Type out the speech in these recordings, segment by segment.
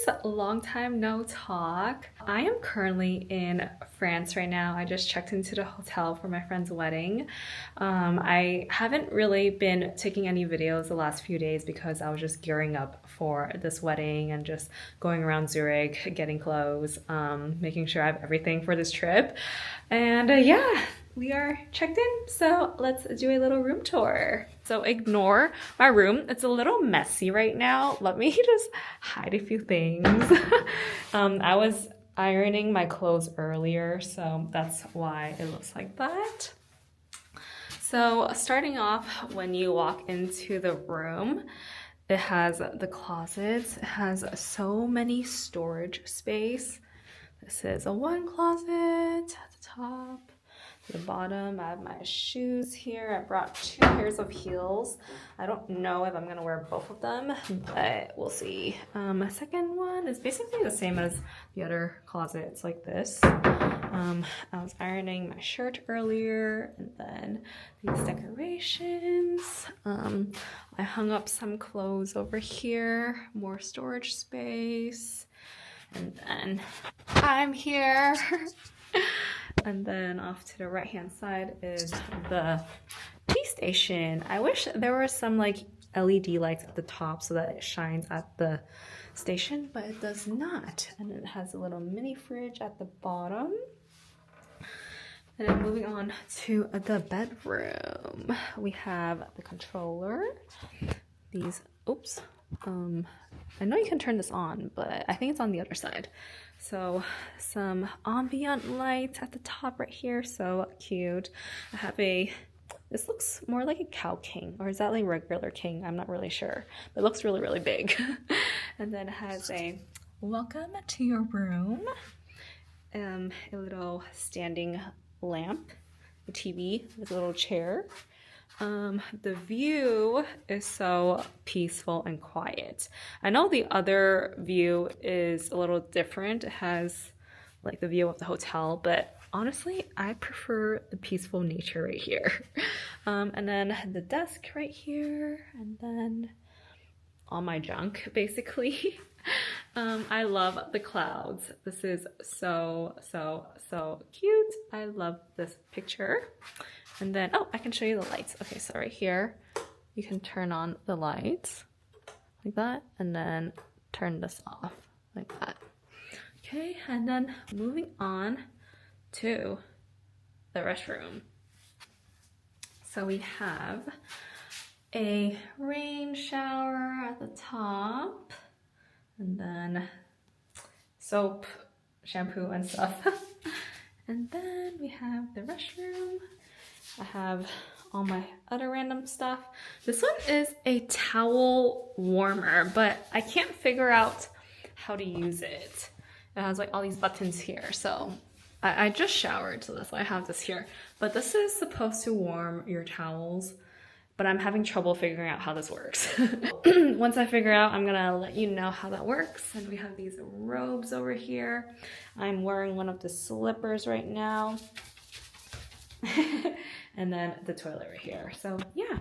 guys, long time no talk. I am currently in France right now. I just checked into the hotel for my friend's wedding. I haven't really been taking any videos the last few days because I was just gearing up for this wedding and just going around Zurich, getting clothes, making sure I have everything for this trip. And yeah, we are checked in, so let's do a little room tour. So ignore my room. It's a little messy right now. Let me just hide a few things. I was ironing my clothes earlier, so that's why it looks like that. So starting off, when you walk into the room, it has the closets. It has so many storage space. This is a one closet at the top. The bottom, I have my shoes here. I brought 2 pairs of heels. I don't know if I'm gonna wear both of them, but we'll see. My second one is basically the same as the other closet. It's like this. I was ironing my shirt earlier, and then these decorations. I hung up some clothes over here, more storage space, and then I'm here. And then off to the right hand side is the tea station. I wish there were some like LED lights at the top so that it shines at the station, but it does not. And it has a little mini fridge at the bottom. And then moving on to the bedroom, we have the controller. These, oops. I know you can turn this on, but I think it's on the other side. So some ambient lights at the top right here, so cute. I have this looks more like a cow king, or is that like regular king? I'm not really sure, but it looks really, really big. And then it has a welcome to your room, a little standing lamp, a TV with a little chair. The view is so peaceful and quiet. I know the other view is a little different. It has like the view of the hotel, but honestly, I prefer the peaceful nature right here. And then the desk right here, and then all my junk basically. I love the clouds. This is so cute. I love this picture. And then, oh, I can show you the lights. Okay, so right here, you can turn on the lights like that, and then turn this off like that. Okay, and then moving on to the restroom. So we have a rain shower at the top, and then soap, shampoo, and stuff. And then we have the restroom. I have all my other random stuff. This one is a towel warmer, but I can't figure out how to use it. It has like all these buttons here. So I just showered, so that's why I have this here. But this is supposed to warm your towels, but I'm having trouble figuring out how this works. Once I figure out, I'm gonna let you know how that works. And we have these robes over here. I'm wearing one of the slippers right now. And then the toilet right here. So yeah.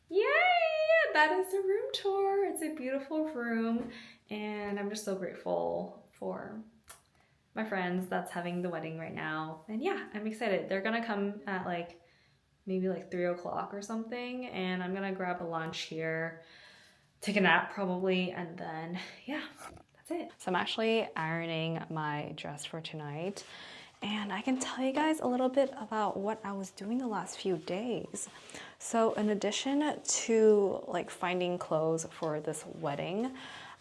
Yay! That is the room tour. It's a beautiful room, and I'm just so grateful for my friends that's having the wedding right now. And yeah, I'm excited. They're gonna come at like maybe like 3 o'clock or something, and I'm gonna grab a lunch here, take a nap probably, and then yeah, that's it. So I'm actually ironing my dress for tonight. And I can tell you guys a little bit about what I was doing the last few days. So in addition to like finding clothes for this wedding,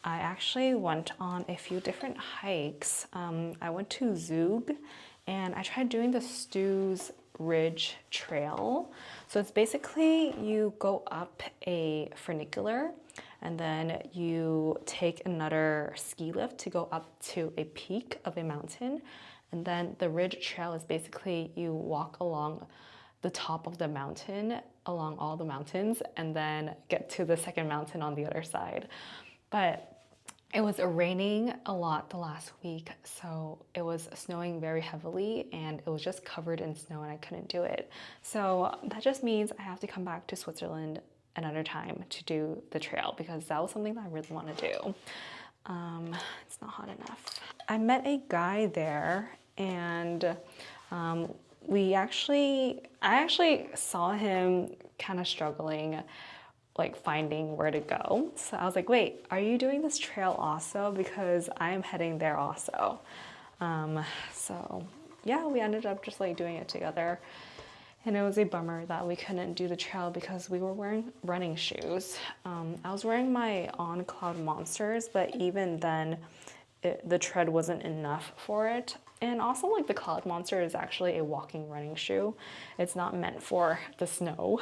I actually went on a few different hikes. I went to Zug, and I tried doing the Stews Ridge Trail. So it's basically you go up a funicular, and then you take another ski lift to go up to a peak of a mountain. And then the Ridge Trail is basically you walk along the top of the mountain, along all the mountains, and then get to the second mountain on the other side. But it was raining a lot the last week, so it was snowing very heavily, and it was just covered in snow, and I couldn't do it. So that just means I have to come back to Switzerland another time to do the trail because that was something that I really want to do. It's not hot enough. I met a guy there, and I actually saw him kind of struggling, like finding where to go. So I was like, wait, are you doing this trail also? Because I am heading there also. So yeah, we ended up just like doing it together. And it was a bummer that we couldn't do the trail because we were wearing running shoes. I was wearing my On Cloud Monsters, but even then, the tread wasn't enough for it. And also, like, the Cloud Monster is actually a walking running shoe. It's not meant for the snow.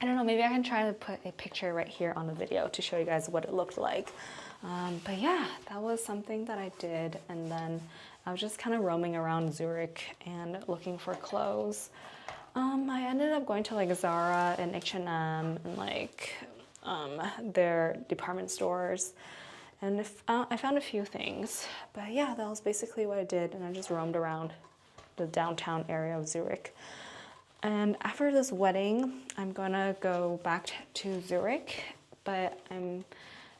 I don't know, maybe I can try to put a picture right here on the video to show you guys what it looked like. But yeah, that was something that I did, and then I was just kind of roaming around Zurich and looking for clothes. I ended up going to like Zara and H&M and like their department stores, and I found a few things. But yeah, that was basically what I did, and I just roamed around the downtown area of Zurich. And after this wedding, I'm gonna go back to Zurich, but I'm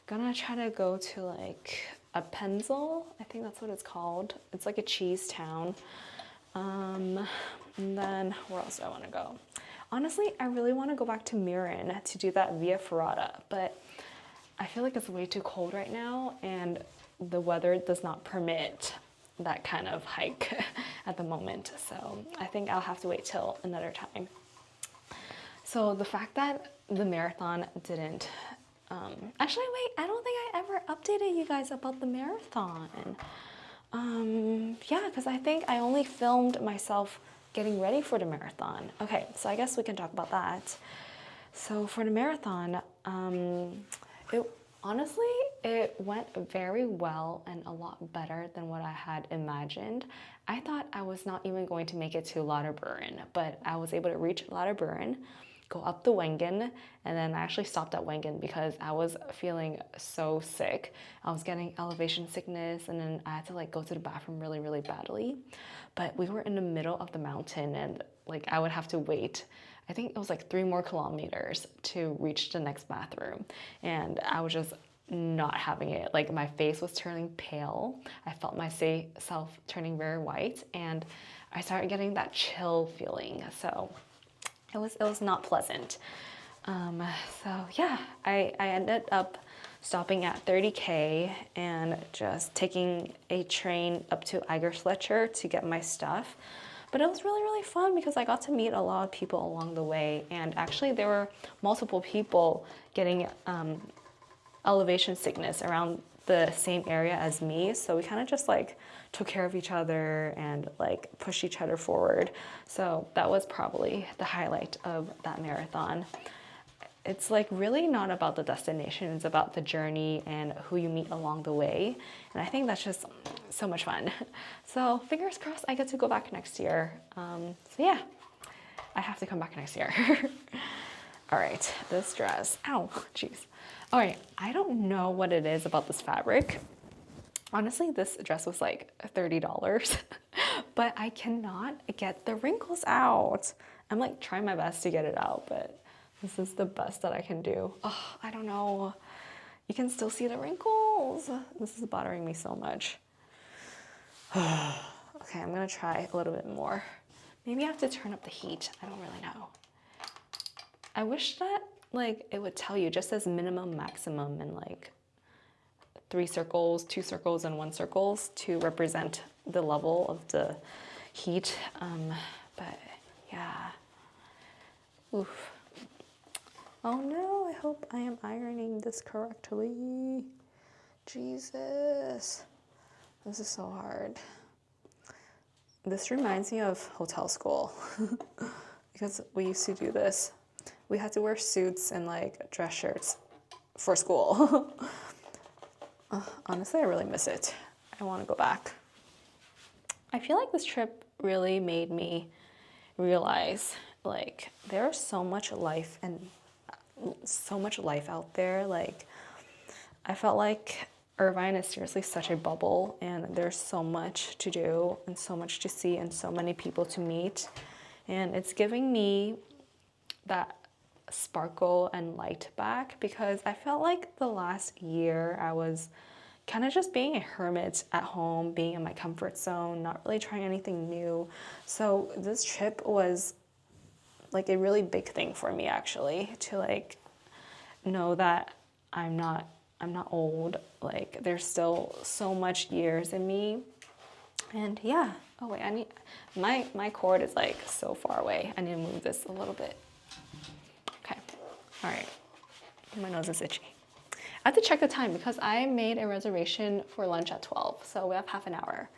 gonna try to go to like a Presles, I think that's what it's called. It's like a cheese town. And then where else do I want to go? Honestly, I really want to go back to Miran to do that Via Ferrata, but I feel like it's way too cold right now, and the weather does not permit that kind of hike at the moment. So I think I'll have to wait till another time. So the fact that the marathon didn't actually, wait, I don't think I ever updated you guys about the marathon. Yeah, because I think I only filmed myself getting ready for the marathon. Okay, so I guess we can talk about that. So for the marathon, honestly, it went very well and a lot better than what I had imagined. I thought I was not even going to make it to Lauterburn, but I was able to reach Lauterburn, go up the Wengen, and then I actually stopped at Wengen because I was feeling so sick. I was getting elevation sickness, and then I had to like go to the bathroom really, really badly. But we were in the middle of the mountain, and like I would have to wait. I think it was like 3 more kilometers to reach the next bathroom, and I was just not having it. Like my face was turning pale. I felt myself turning very white, and I started getting that chill feeling. So it was not pleasant. So yeah, I ended up stopping at 30K and just taking a train up to Eigerschletcher to get my stuff. But it was really, really fun because I got to meet a lot of people along the way, and actually there were multiple people getting elevation sickness around the same area as me, so we kind of just like took care of each other and like pushed each other forward. So that was probably the highlight of that marathon. It's like really not about the destination, it's about the journey and who you meet along the way, and I think that's just so much fun. So fingers crossed I get to go back next year. So yeah, I have to come back next year. All right, this dress, ow, jeez. All right, I don't know what it is about this fabric. Honestly, this dress was like $30, but I cannot get the wrinkles out. I'm like trying my best to get it out, but this is the best that I can do. Oh, I don't know. You can still see the wrinkles. This is bothering me so much. Okay, I'm gonna try a little bit more. Maybe I have to turn up the heat. I don't really know. I wish that like it would tell you just as minimum, maximum, and like 3 circles, 2 circles, and 1 circles to represent the level of the heat. But yeah, oof. Oh no, I hope I am ironing this correctly. Jesus, this is so hard. This reminds me of hotel school because we used to do this. We had to wear suits and like dress shirts for school. Honestly, I really miss it. I want to go back. I feel like this trip really made me realize like there's so much life and so much life out there. Like I felt like Irvine is seriously such a bubble, and there's so much to do and so much to see and so many people to meet, and it's giving me that sparkle and light back, because I felt like the last year I was kind of just being a hermit at home, being in my comfort zone, not really trying anything new. So this trip was like a really big thing for me, actually, to like know that I'm not old. Like there's still so much years in me. And yeah. Oh wait, I need my cord is like so far away. I need to move this a little bit. Okay. All right. My nose is itchy. I have to check the time because I made a reservation for lunch at 12, so we have half an hour.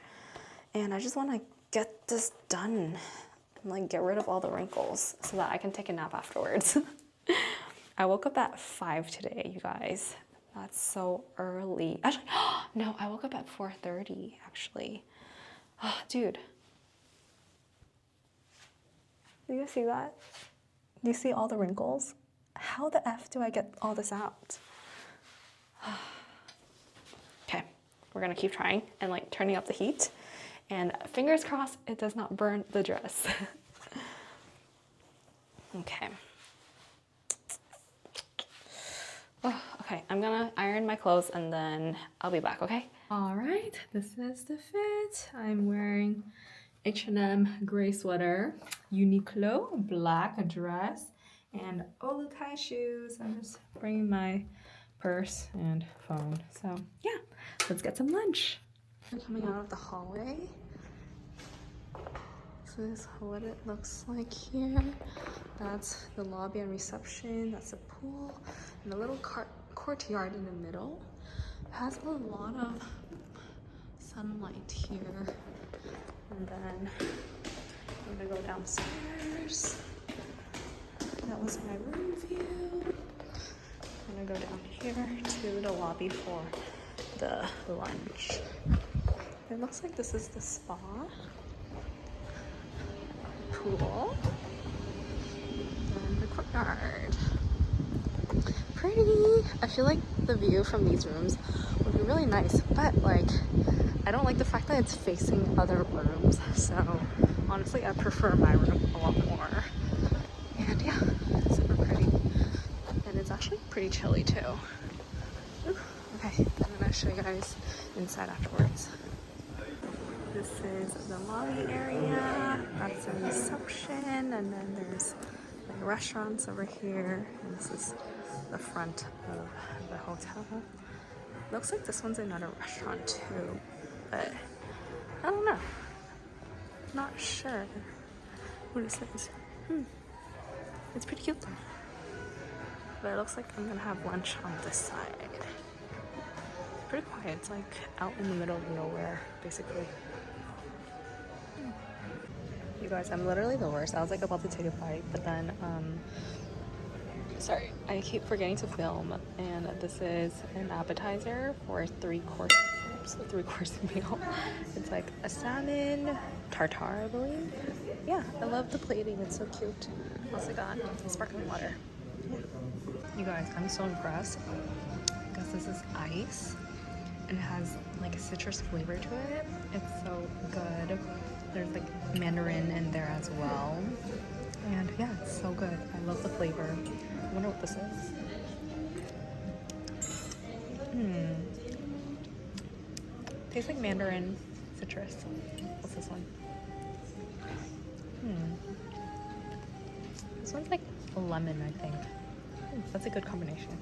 And I just want to get this done and like get rid of all the wrinkles so that I can take a nap afterwards. I woke up at 5 today, you guys. That's so early. Actually, no, I woke up at 4:30 actually. Oh, dude. Do you see that? Do you see all the wrinkles? How the F do I get all this out? Okay, we're gonna keep trying and like turning up the heat. And fingers crossed it does not burn the dress. Okay. Oh, okay, I'm gonna iron my clothes and then I'll be back, okay? All right, this is the fit. I'm wearing H&M gray sweater, Uniqlo black dress, and Olukai shoes. I'm just bringing my purse and phone. So yeah, let's get some lunch. I'm coming out of the hallway. So this is what it looks like here. That's the lobby and reception. That's the pool and the little courtyard in the middle. It has a lot of sunlight here. And then I'm gonna go downstairs. That was my room view. I'm gonna go down here to the lobby for the lunch. It looks like this is the spa. Pool. And the courtyard. Pretty. I feel like the view from these rooms would be really nice, but like I don't like the fact that it's facing other rooms. So honestly, I prefer my room a lot more. And yeah, super pretty. And it's actually pretty chilly too. Ooh, okay, I'm gonna show you guys inside afterwards. This is the lobby area. That's the reception, and then there's like restaurants over here. And this is the front of the hotel. Looks like this one's another restaurant too, but I don't know. Not sure what this is. It's pretty cute though. But it looks like I'm gonna have lunch on this side. Pretty quiet. It's like out in the middle of nowhere, basically. You guys, I'm literally the worst. I was like about to take a bite, but then sorry, I keep forgetting to film. And this is an appetizer for a three-course meal. It's like a salmon tartare, I believe. Yeah, I love the plating. It's so cute. Also got sparkling water. Yeah. You guys, I'm so impressed because this is ice and it has like a citrus flavor to it. It's so good. There's like mandarin in there as well. And yeah, it's so good. I love the flavor. I wonder what this is. Tastes like mandarin citrus. What's this one? This one's like lemon, I think. That's a good combination.